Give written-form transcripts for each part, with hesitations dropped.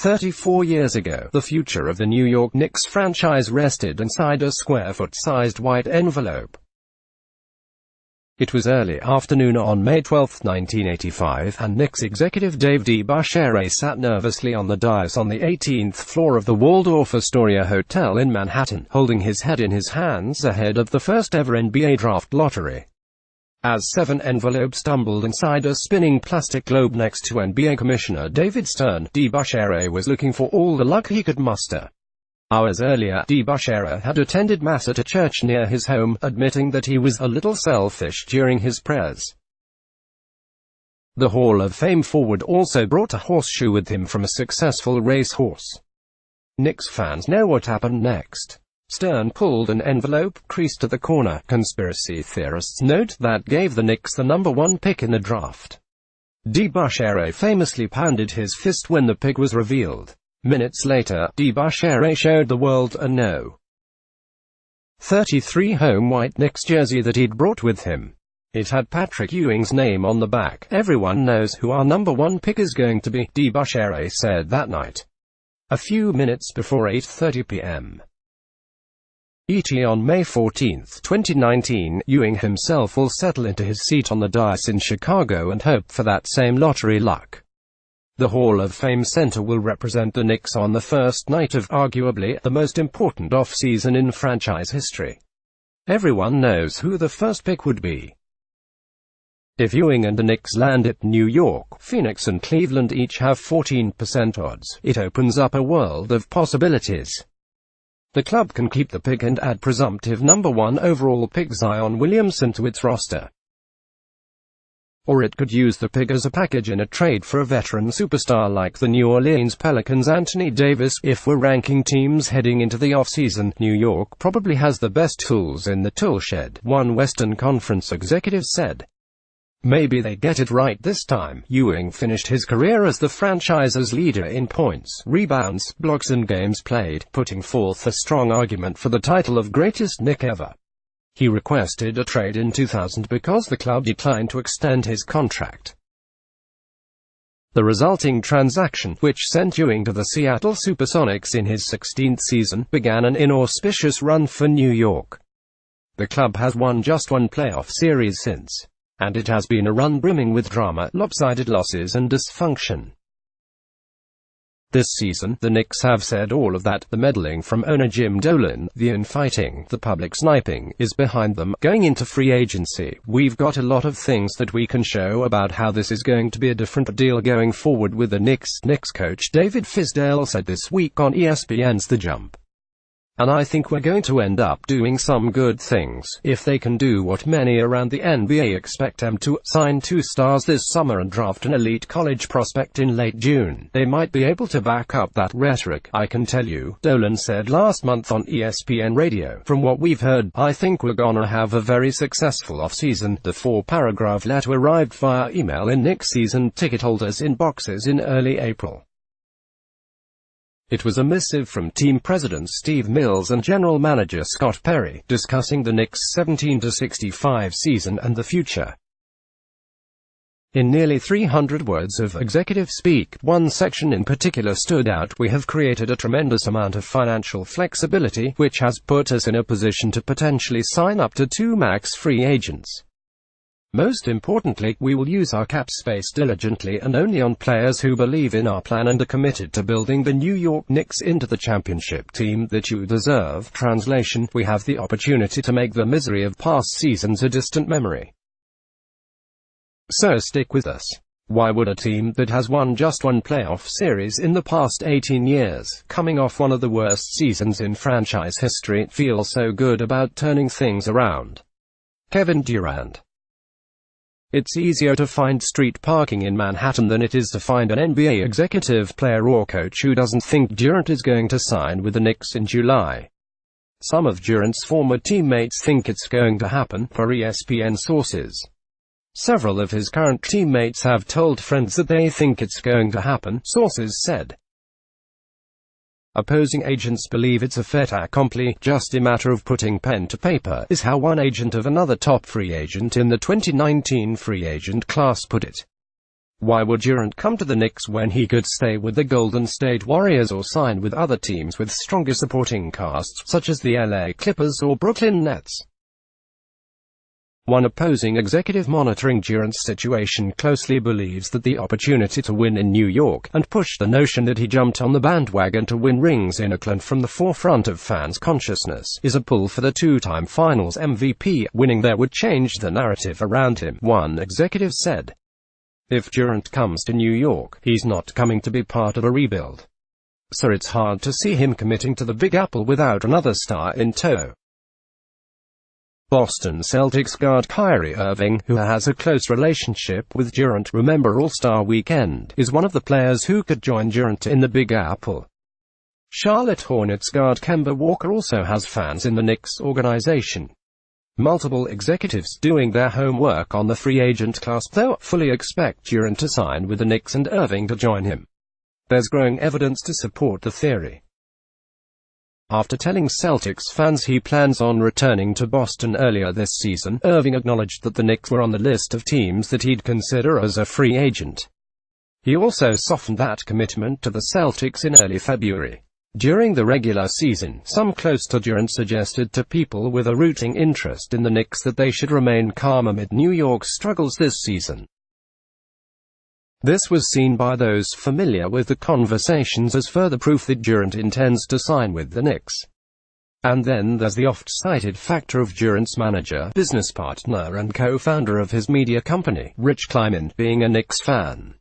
34 years ago, the future of the New York Knicks franchise rested inside a square-foot-sized white envelope. It was early afternoon on May 12, 1985, and Knicks executive Dave DeBusschere sat nervously on the dais on the 18th floor of the Waldorf Astoria Hotel in Manhattan, holding his head in his hands ahead of the first-ever NBA draft lottery. As 7 envelopes tumbled inside a spinning plastic globe next to NBA Commissioner David Stern, DeBusschere was looking for all the luck he could muster. Hours earlier, DeBusschere had attended Mass at a church near his home, admitting that he was a little selfish during his prayers. The Hall of Fame forward also brought a horseshoe with him from a successful racehorse. Knicks fans know what happened next. Stern pulled an envelope creased at the corner. Conspiracy theorists note that gave the Knicks the number 1 pick in the draft. DeBusschere famously pounded his fist when the pick was revealed. Minutes later, DeBusschere showed the world a No. 33 home white Knicks jersey that he'd brought with him. It had Patrick Ewing's name on the back. "Everyone knows who our number 1 pick is going to be," DeBusschere said that night, a few minutes before 8:30 p.m. On May 14, 2019, Ewing himself will settle into his seat on the dais in Chicago and hope for that same lottery luck. The Hall of Fame Center will represent the Knicks on the first night of, arguably, the most important off-season in franchise history. Everyone knows who the first pick would be. If Ewing and the Knicks land at New York, Phoenix and Cleveland each have 14% odds, it opens up a world of possibilities. The club can keep the pick and add presumptive number 1 overall pick Zion Williamson to its roster. Or it could use the pick as a package in a trade for a veteran superstar like the New Orleans Pelicans' Anthony Davis. If we're ranking teams heading into the offseason, New York probably has the best tools in the tool shed, one Western Conference executive said. Maybe they get it right this time. Ewing finished his career as the franchise's leader in points, rebounds, blocks and games played, putting forth a strong argument for the title of greatest Knick ever. He requested a trade in 2000 because the club declined to extend his contract. The resulting transaction, which sent Ewing to the Seattle Supersonics in his 16th season, began an inauspicious run for New York. The club has won just 1 playoff series since. And it has been a run brimming with drama, lopsided losses and dysfunction. This season, the Knicks have said all of that. The meddling from owner Jim Dolan, the infighting, the public sniping, is behind them. Going into free agency, we've got a lot of things that we can show about how this is going to be a different deal going forward with the Knicks. Knicks coach David Fizdale said this week on ESPN's The Jump. And I think we're going to end up doing some good things, if they can do what many around the NBA expect them to, sign 2 stars this summer and draft an elite college prospect in late June. They might be able to back up that rhetoric, I can tell you, Dolan said last month on ESPN Radio. From what we've heard, I think we're gonna have a very successful offseason. The 4-paragraph letter arrived via email in Knicks season ticket holders' inboxes in early April. It was a missive from team president Steve Mills and general manager Scott Perry, discussing the Knicks' 17-65 season and the future. In nearly 300 words of executive speak, one section in particular stood out. We have created a tremendous amount of financial flexibility, which has put us in a position to potentially sign up to 2 max free agents. Most importantly, we will use our cap space diligently and only on players who believe in our plan and are committed to building the New York Knicks into the championship team that you deserve. Translation: we have the opportunity to make the misery of past seasons a distant memory. So stick with us. Why would a team that has won just 1 playoff series in the past 18 years, coming off one of the worst seasons in franchise history, feel so good about turning things around? Kevin Durant. It's easier to find street parking in Manhattan than it is to find an NBA executive, player or coach who doesn't think Durant is going to sign with the Knicks in July. Some of Durant's former teammates think it's going to happen, per ESPN sources. Several of his current teammates have told friends that they think it's going to happen, sources said. Opposing agents believe it's a fait accompli, just a matter of putting pen to paper, is how one agent of another top free agent in the 2019 free agent class put it. Why would Durant come to the Knicks when he could stay with the Golden State Warriors or sign with other teams with stronger supporting casts, such as the LA Clippers or Brooklyn Nets? One opposing executive monitoring Durant's situation closely believes that the opportunity to win in New York, and pushed the notion that he jumped on the bandwagon to win rings in Oakland from the forefront of fans' consciousness, is a pull for the two-time Finals MVP. Winning there would change the narrative around him, one executive said. If Durant comes to New York, he's not coming to be part of a rebuild. So it's hard to see him committing to the Big Apple without another star in tow. Boston Celtics guard Kyrie Irving, who has a close relationship with Durant, remember All-Star Weekend, is one of the players who could join Durant in the Big Apple. Charlotte Hornets guard Kemba Walker also has fans in the Knicks organization. Multiple executives doing their homework on the free agent class, though, fully expect Durant to sign with the Knicks and Irving to join him. There's growing evidence to support the theory. After telling Celtics fans he plans on returning to Boston earlier this season, Irving acknowledged that the Knicks were on the list of teams that he'd consider as a free agent. He also softened that commitment to the Celtics in early February. During the regular season, some close to Durant suggested to people with a rooting interest in the Knicks that they should remain calm amid New York's struggles this season. This was seen by those familiar with the conversations as further proof that Durant intends to sign with the Knicks. And then there's the oft-cited factor of Durant's manager, business partner and co-founder of his media company, Rich Kleiman, being a Knicks fan.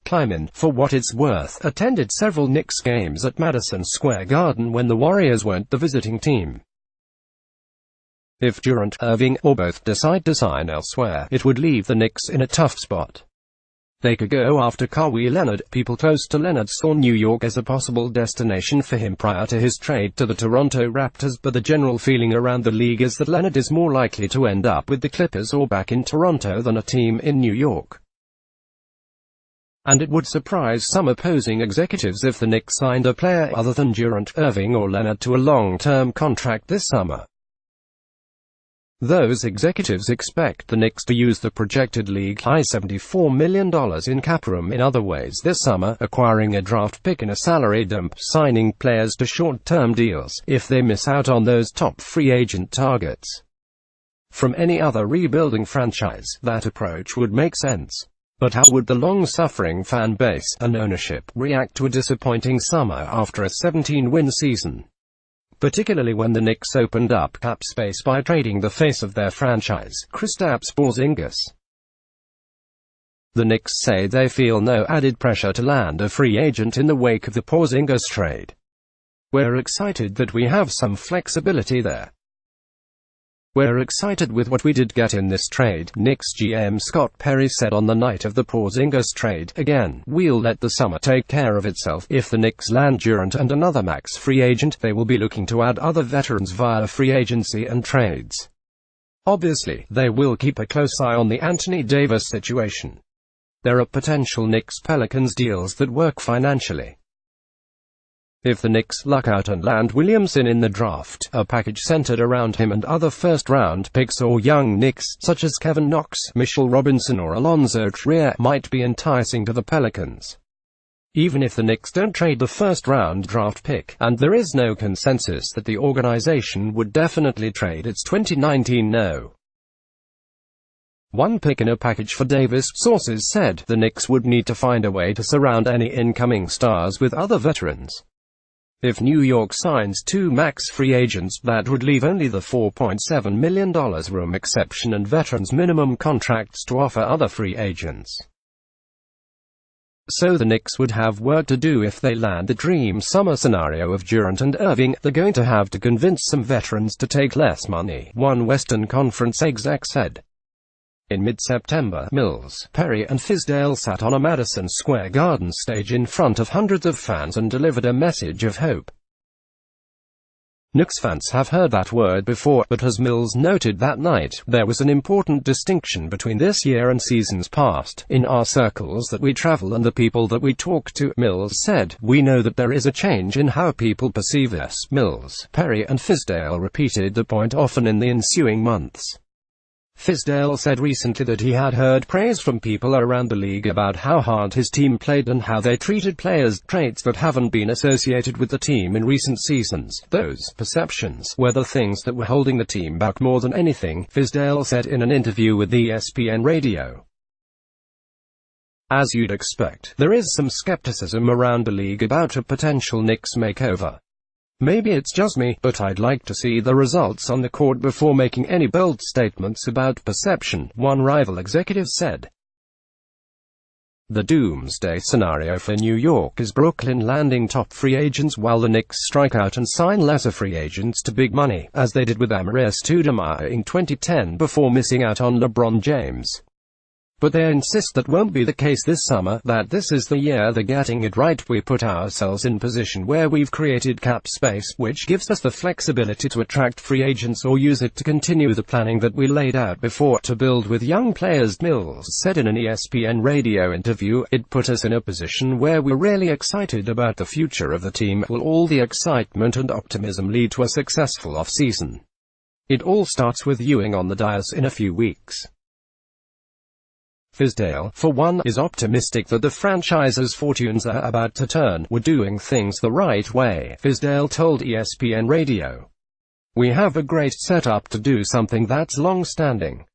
Kleiman, for what it's worth, attended several Knicks games at Madison Square Garden when the Warriors weren't the visiting team. If Durant, Irving, or both decide to sign elsewhere, it would leave the Knicks in a tough spot. They could go after Kawhi Leonard. People close to Leonard saw New York as a possible destination for him prior to his trade to the Toronto Raptors, but the general feeling around the league is that Leonard is more likely to end up with the Clippers or back in Toronto than a team in New York. And it would surprise some opposing executives if the Knicks signed a player other than Durant, Irving or Leonard to a long-term contract this summer. Those executives expect the Knicks to use the projected league-high $74 million in cap room in other ways this summer, acquiring a draft pick in a salary dump, signing players to short-term deals, if they miss out on those top free agent targets. From any other rebuilding franchise, that approach would make sense. But how would the long-suffering fan base and ownership react to a disappointing summer after a 17-win season? Particularly when the Knicks opened up cap space by trading the face of their franchise, Kristaps Porzingis. The Knicks say they feel no added pressure to land a free agent in the wake of the Porzingis trade. We're excited that we have some flexibility there. We're excited with what we did get in this trade, Knicks GM Scott Perry said on the night of the Porzingis trade. Again, we'll let the summer take care of itself. If the Knicks land Durant and another max free agent, they will be looking to add other veterans via free agency and trades. Obviously, they will keep a close eye on the Anthony Davis situation. There are potential Knicks-Pelicans deals that work financially. If the Knicks luck out and land Williamson in the draft, a package centered around him and other first-round picks or young Knicks, such as Kevin Knox, Mitchell Robinson or Alonzo Trier, might be enticing to the Pelicans. Even if the Knicks don't trade the first-round draft pick, and there is no consensus that the organization would definitely trade its 2019 no. 1 pick in a package for Davis, sources said, the Knicks would need to find a way to surround any incoming stars with other veterans. If New York signs 2 max free agents, that would leave only the $4.7 million room exception and veterans minimum contracts to offer other free agents. So the Knicks would have work to do if they land the dream summer scenario of Durant and Irving. They're going to have to convince some veterans to take less money, one Western Conference exec said. In mid-September, Mills, Perry and Fizdale sat on a Madison Square Garden stage in front of hundreds of fans and delivered a message of hope. Knicks fans have heard that word before, but as Mills noted that night, there was an important distinction between this year and seasons past. In our circles that we travel and the people that we talk to, Mills said, we know that there is a change in how people perceive us. Mills, Perry and Fizdale repeated the point often in the ensuing months. Fizdale said recently that he had heard praise from people around the league about how hard his team played and how they treated players, traits that haven't been associated with the team in recent seasons. Those perceptions were the things that were holding the team back more than anything, Fizdale said in an interview with ESPN Radio. As you'd expect, there is some skepticism around the league about a potential Knicks makeover. Maybe it's just me, but I'd like to see the results on the court before making any bold statements about perception, one rival executive said. The doomsday scenario for New York is Brooklyn landing top free agents while the Knicks strike out and sign lesser free agents to big money, as they did with Amar'e Stoudemire in 2010 before missing out on LeBron James. But they insist that won't be the case this summer, that this is the year they're getting it right. We put ourselves in position where we've created cap space, which gives us the flexibility to attract free agents or use it to continue the planning that we laid out before to build with young players, Mills said in an ESPN radio interview. It put us in a position where we're really excited about the future of the team. Will all the excitement and optimism lead to a successful off-season? It all starts with Ewing on the dais in a few weeks. Fizdale, for one, is optimistic that the franchise's fortunes are about to turn. We're doing things the right way, Fizdale told ESPN Radio. We have a great setup to do something that's long-standing.